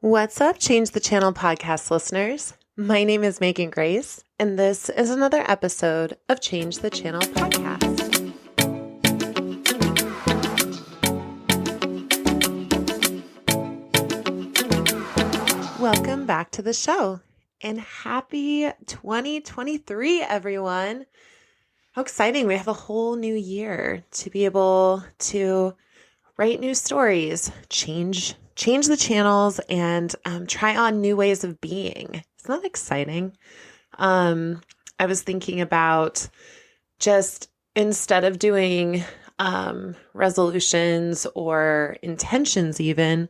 What's up, Change the Channel podcast listeners? My name is Megan Grace, and this is another episode of Change the Channel podcast. Welcome back to the show, and happy 2023, everyone. How exciting. We have a whole new year to be able to write new stories, change the channels, and try on new ways of being. Isn't that exciting? I was thinking about just instead of doing resolutions or intentions even,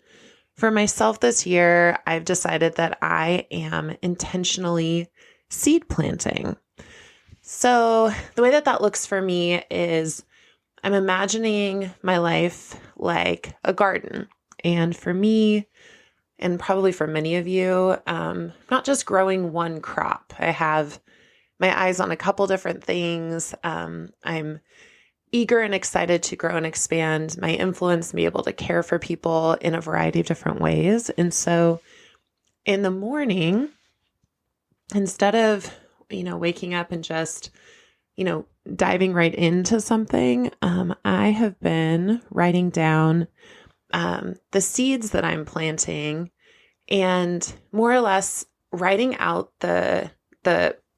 for myself this year, I've decided that I am intentionally seed planting. So the way that looks for me is I'm imagining my life like a garden. And for me, and probably for many of you, not just growing one crop. I have my eyes on a couple different things. I'm eager and excited to grow and expand my influence and be able to care for people in a variety of different ways. And so in the morning, instead of, waking up and just, diving right into something, I have been writing down the seeds that I'm planting and more or less writing out the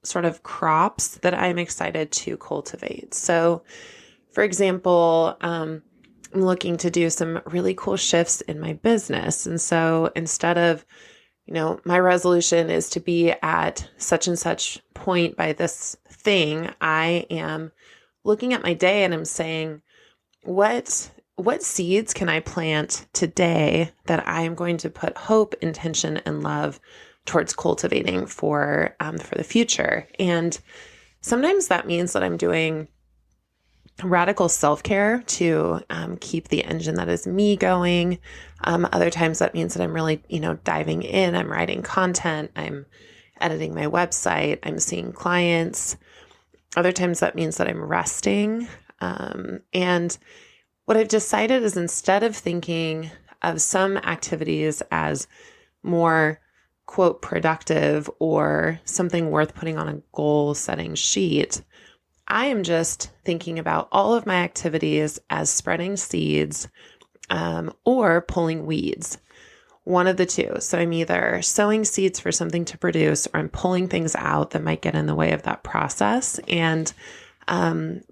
sort of crops that I'm excited to cultivate. So, for example, I'm looking to do some really cool shifts in my business. And so instead of, my resolution is to be at such and such point by this thing, I am looking at my day and I'm saying, what seeds can I plant today that I am going to put hope, intention, and love towards cultivating for the future? And sometimes that means that I'm doing radical self-care to keep the engine that is me going. Other times that means that I'm really, diving in. I'm writing content. I'm editing my website. I'm seeing clients. Other times that means that I'm resting. And what I've decided is instead of thinking of some activities as more, quote, productive or something worth putting on a goal-setting sheet, I am just thinking about all of my activities as spreading seeds or pulling weeds, one of the two. So I'm either sowing seeds for something to produce or I'm pulling things out that might get in the way of that process and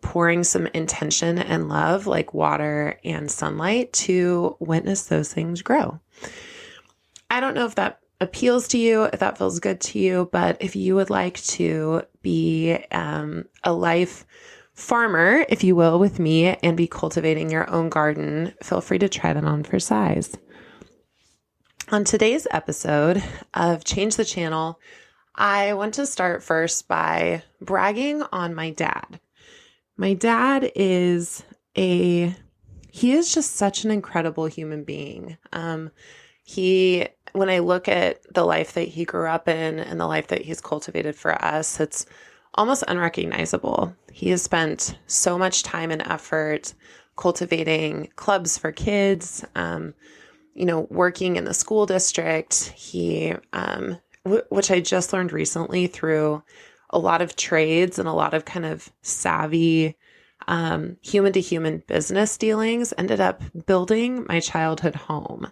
pouring some intention and love like water and sunlight to witness those things grow. I don't know if that appeals to you, if that feels good to you, but if you would like to be a life farmer, if you will, with me and be cultivating your own garden, feel free to try that on for size. On today's episode of Change the Channel, I want to start first by bragging on my dad. My dad is just such an incredible human being. When I look at the life that he grew up in and the life that he's cultivated for us, it's almost unrecognizable. He has spent so much time and effort cultivating clubs for kids, working in the school district. He, which I just learned recently through a lot of trades and a lot of kind of savvy human to human business dealings, ended up building my childhood home.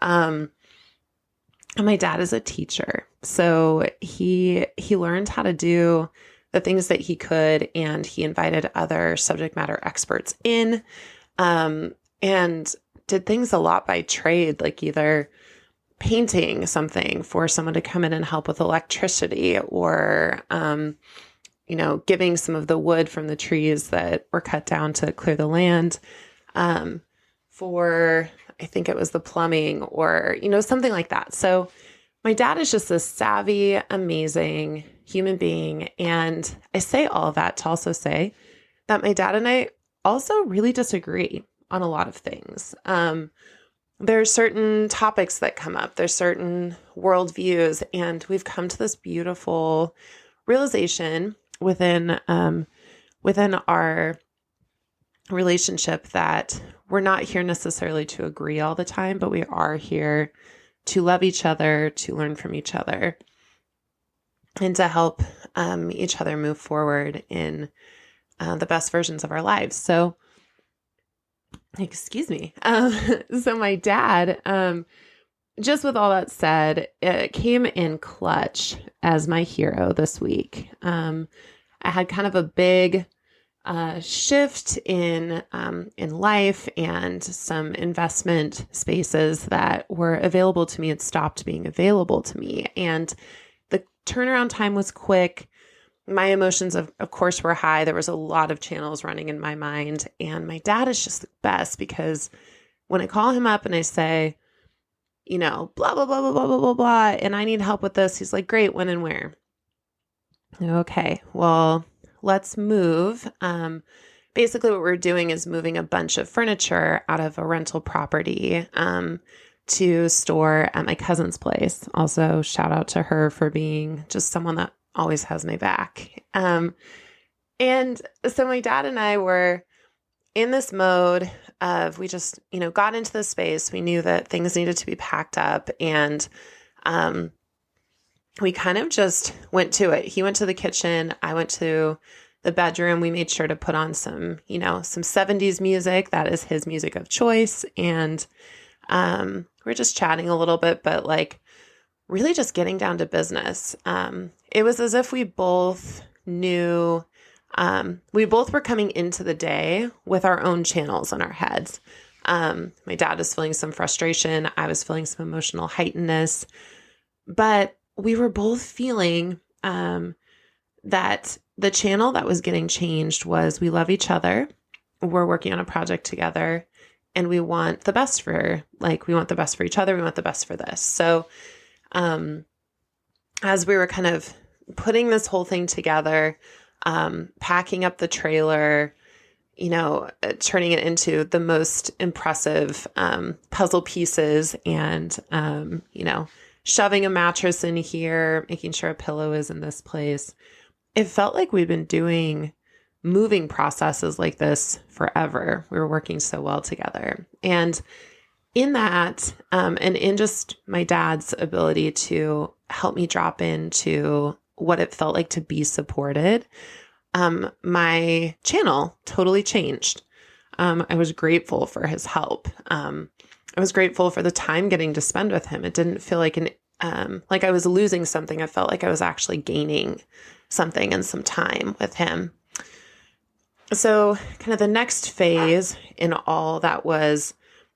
And my dad is a teacher. So he learned how to do the things that he could, and he invited other subject matter experts in, and did things a lot by trade, like either painting something for someone to come in and help with electricity or, giving some of the wood from the trees that were cut down to clear the land, for, I think it was the plumbing or, something like that. So my dad is just this savvy, amazing human being. And I say all of that to also say that my dad and I also really disagree on a lot of things. There are certain topics that come up. There's certain worldviews, and we've come to this beautiful realization within our relationship that we're not here necessarily to agree all the time, but we are here to love each other, to learn from each other, and to help each other move forward in the best versions of our lives. So, excuse me. So my dad, just with all that said, it came in clutch as my hero this week. I had kind of a big shift in life, and some investment spaces that were available to me had stopped being available to me. And the turnaround time was quick. My emotions, of course, were high. There was a lot of channels running in my mind. And my dad is just the best, because when I call him up and I say, blah, blah, blah, blah, blah, blah, blah, blah, and I need help with this, he's like, great, when and where? Okay, well, let's move. Basically, what we're doing is moving a bunch of furniture out of a rental property to store at my cousin's place. Also, shout out to her for being just someone that always has my back. And so my dad and I were in this mode of, we just, got into the space. We knew that things needed to be packed up, and we kind of just went to it. He went to the kitchen. I went to the bedroom. We made sure to put on some 70s music. That is his music of choice. And we're just chatting a little bit, but really just getting down to business. It was as if we both knew, we both were coming into the day with our own channels in our heads. My dad was feeling some frustration. I was feeling some emotional heightenedness, but we were both feeling that the channel that was getting changed was, we love each other. We're working on a project together, and we want the best for, we want the best for each other. We want the best for this. So, as we were kind of putting this whole thing together, packing up the trailer, turning it into the most impressive puzzle pieces, and, shoving a mattress in here, making sure a pillow is in this place. It felt like we'd been doing moving processes like this forever. We were working so well together. And in that, and in just my dad's ability to help me drop into what it felt like to be supported, my channel totally changed. I was grateful for his help. I was grateful for the time getting to spend with him. It didn't feel like like I was losing something. I felt like I was actually gaining something and some time with him. So kind of the next phase in all that was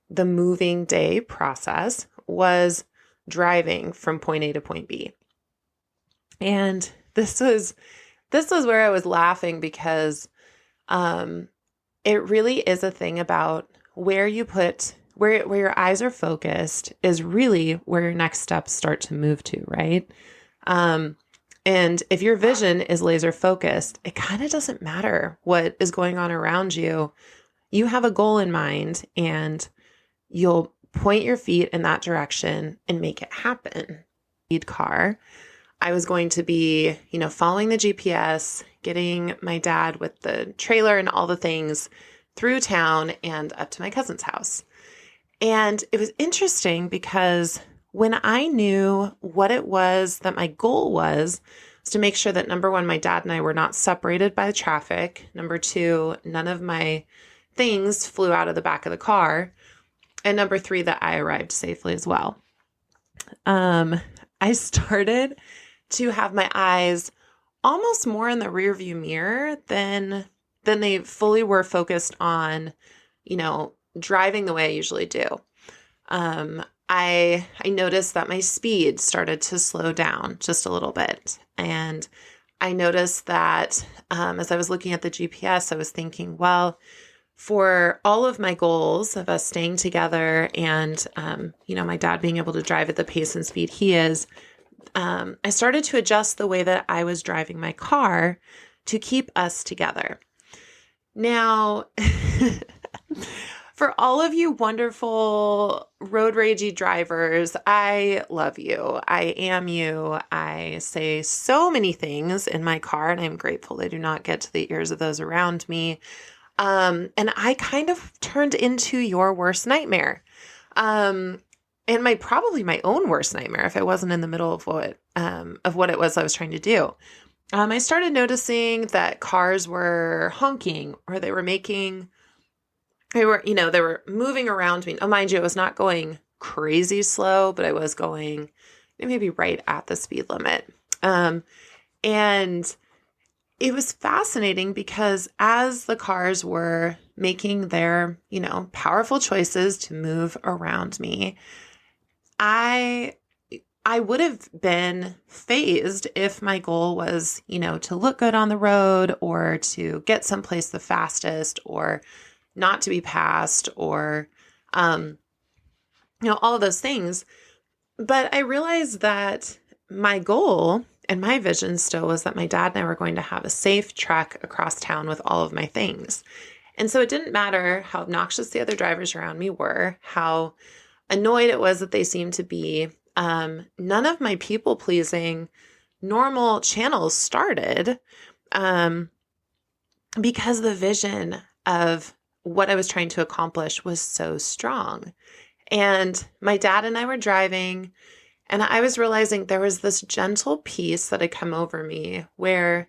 the moving day process was driving from point A to point B. And this was where I was laughing, because it really is a thing about where you put, where your eyes are focused is really where your next steps start to move to, right? And if your vision is laser focused, it kind of doesn't matter what is going on around you. You have a goal in mind, and you'll point your feet in that direction and make it happen. Car. I was going to be, following the GPS, getting my dad with the trailer and all the things through town and up to my cousin's house. And it was interesting, because when I knew what it was that my goal was to make sure that, number one, my dad and I were not separated by the traffic. Number two, none of my things flew out of the back of the car. And number three, that I arrived safely as well. I started to have my eyes almost more in the rearview mirror than they fully were focused on, driving the way I usually do. I noticed that my speed started to slow down just a little bit. And I noticed that as I was looking at the GPS, I was thinking, well, for all of my goals of us staying together and, my dad being able to drive at the pace and speed he is, I started to adjust the way that I was driving my car to keep us together. Now, for all of you wonderful road ragey drivers, I love you. I am you. I say so many things in my car, and I'm grateful they do not get to the ears of those around me. And I kind of turned into your worst nightmare. and probably my own worst nightmare if I wasn't in the middle of what it was I was trying to do. I started noticing that cars were honking, or they were moving around me. Oh, mind you, I was not going crazy slow, but I was going maybe right at the speed limit. And it was fascinating because as the cars were making their, powerful choices to move around me, I would have been phased if my goal was, to look good on the road, or to get someplace the fastest, or not to be passed, or, all of those things. But I realized that my goal and my vision still was that my dad and I were going to have a safe trek across town with all of my things. And so it didn't matter how obnoxious the other drivers around me were, how annoyed it was that they seemed to be. None of my people-pleasing normal channels started because the vision of what I was trying to accomplish was so strong. And my dad and I were driving, and I was realizing there was this gentle peace that had come over me where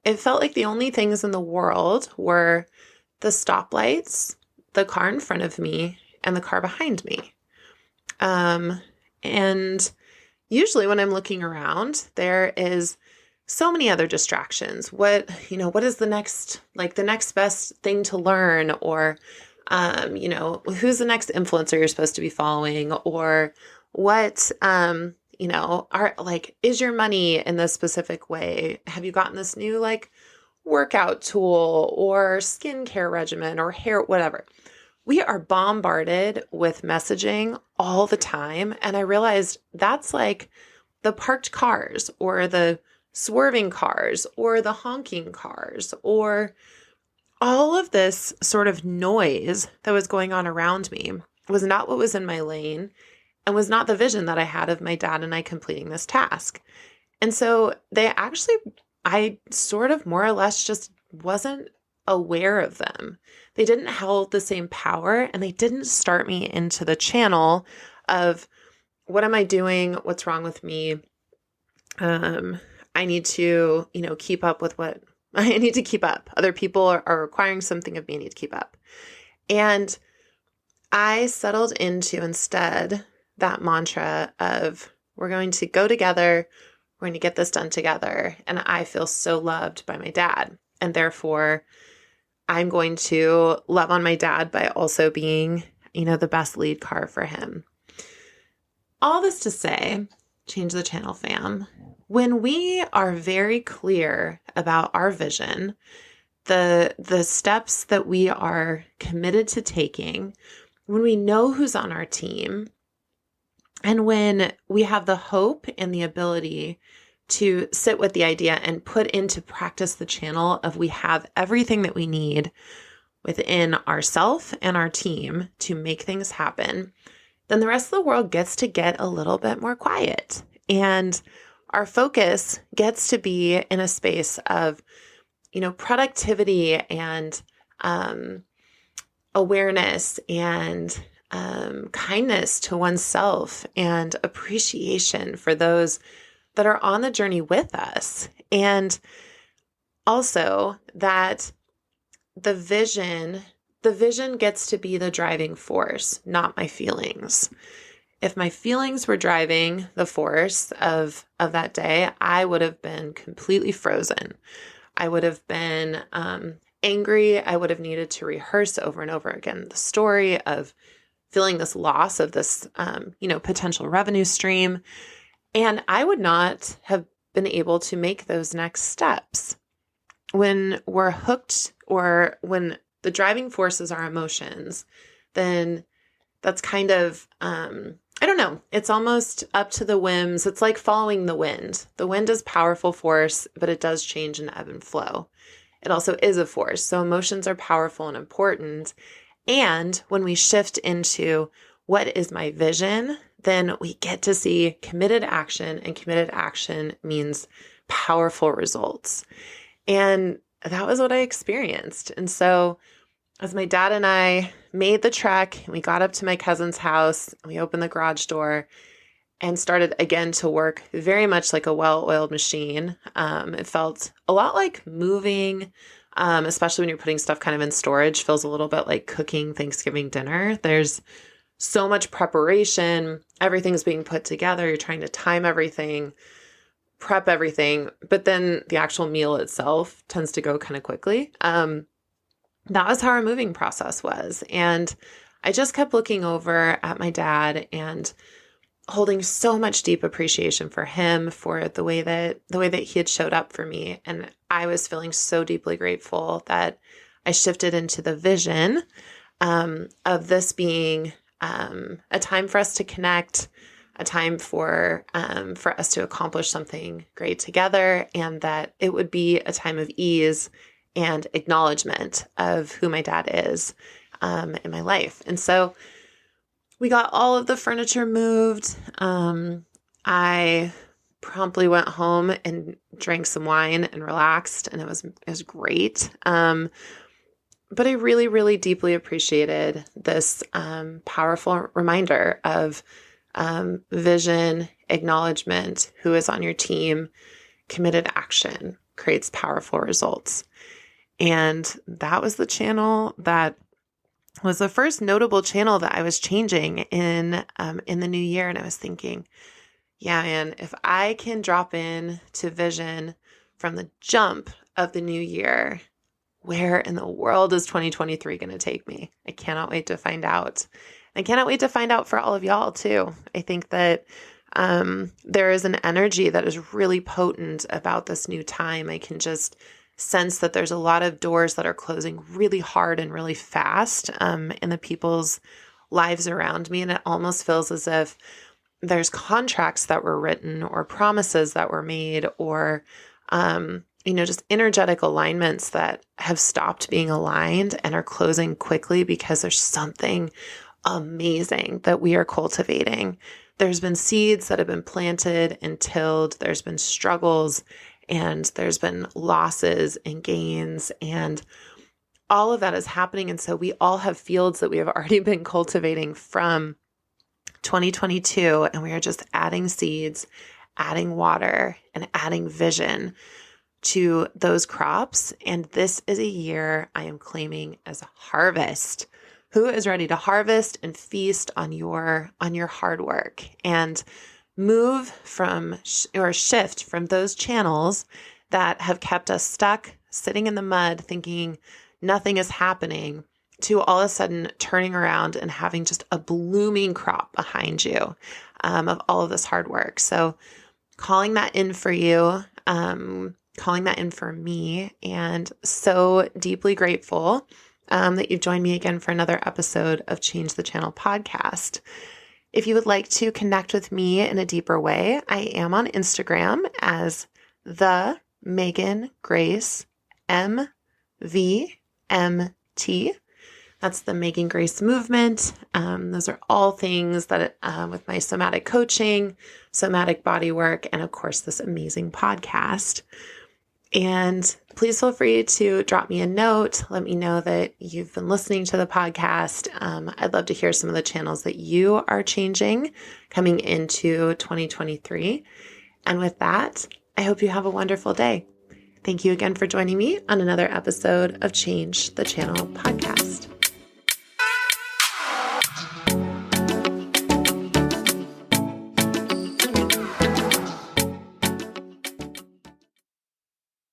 it felt like the only things in the world were the stoplights, the car in front of me, and the car behind me. And usually when I'm looking around, there is so many other distractions. What is the next best thing to learn, or, who's the next influencer you're supposed to be following, or what, is your money in this specific way? Have you gotten this new workout tool or skincare regimen or hair, whatever? We are bombarded with messaging all the time. And I realized that's like the parked cars, or the swerving cars, or the honking cars, or all of this sort of noise that was going on around me was not what was in my lane, and was not the vision that I had of my dad and I completing this task. And so I sort of more or less just wasn't aware of them. They didn't hold the same power, and they didn't start me into the channel of, what am I doing? What's wrong with me? I need to, keep up with what I need to keep up. Other people are requiring something of me. I need to keep up. And I settled into instead that mantra of, we're going to go together. We're going to get this done together. And I feel so loved by my dad. And therefore, I'm going to love on my dad by also being, the best lead car for him. All this to say, change the channel, fam. When we are very clear about our vision, the steps that we are committed to taking, when we know who's on our team, and when we have the hope and the ability to sit with the idea and put into practice the channel of, we have everything that we need within ourself and our team to make things happen, then the rest of the world gets to get a little bit more quiet. And our focus gets to be in a space of, productivity and awareness and kindness to oneself, and appreciation for those that are on the journey with us. And also that the vision gets to be the driving force, not my feelings. If my feelings were driving the force of that day, I would have been completely frozen. I would have been angry. I would have needed to rehearse over and over again the story of feeling this loss of this, potential revenue stream. And I would not have been able to make those next steps. When we're hooked, or when the driving force is our emotions, then that's kind of, I don't know, it's almost up to the whims. It's like following the wind. The wind is powerful force, but it does change and ebb and flow. It also is a force. So emotions are powerful and important. And when we shift into, what is my vision, then we get to see committed action, and committed action means powerful results. And that was what I experienced. And so as my dad and I made the trek, and we got up to my cousin's house, and we opened the garage door and started again to work very much like a well-oiled machine. It felt a lot like moving, especially when you're putting stuff kind of in storage, feels a little bit like cooking Thanksgiving dinner. There's so much preparation. Everything's being put together. You're trying to time everything, prep everything, but then the actual meal itself tends to go kind of quickly. That was how our moving process was. And I just kept looking over at my dad and holding so much deep appreciation for him, for the way that he had showed up for me. And I was feeling so deeply grateful that I shifted into the vision of this being a time for us to connect, a time for us to accomplish something great together, and that it would be a time of ease and acknowledgement of who my dad is in my life. And so we got all of the furniture moved. I promptly went home and drank some wine and relaxed, and it was great. But I really, really deeply appreciated this powerful reminder of vision, acknowledgement, who is on your team, committed action creates powerful results. And that was the channel that was the first notable channel that I was changing in the new year. And I was thinking, yeah, man, if I can drop in to vision from the jump of the new year, where in the world is 2023 going to take me? I cannot wait to find out. I cannot wait to find out for all of y'all too. I think that there is an energy that is really potent about this new time. I can just sense that there's a lot of doors that are closing really hard and really fast in the people's lives around me. And it almost feels as if there's contracts that were written or promises that were made or, just energetic alignments that have stopped being aligned and are closing quickly because there's something amazing that we are cultivating. There's been seeds that have been planted and tilled. There's been struggles and there's been losses and gains, and all of that is happening. And so we all have fields that we have already been cultivating from 2022, and we are just adding seeds, adding water, and adding vision to those crops. And this is a year I am claiming as a harvest. Who is ready to harvest and feast on your hard work and move from or shift from those channels that have kept us stuck, sitting in the mud, thinking nothing is happening, to all of a sudden turning around and having just a blooming crop behind you of all of this hard work. So calling that in for you, calling that in for me, and so deeply grateful that you've joined me again for another episode of Change the Channel podcast. If you would like to connect with me in a deeper way, I am on Instagram as the Megan Grace MVMT. That's the Megan Grace movement. Those are all things that with my somatic coaching, somatic bodywork, and of course this amazing podcast. And please feel free to drop me a note. Let me know that you've been listening to the podcast. I'd love to hear some of the channels that you are changing coming into 2023. And with that, I hope you have a wonderful day. Thank you again for joining me on another episode of Change the Channel podcast.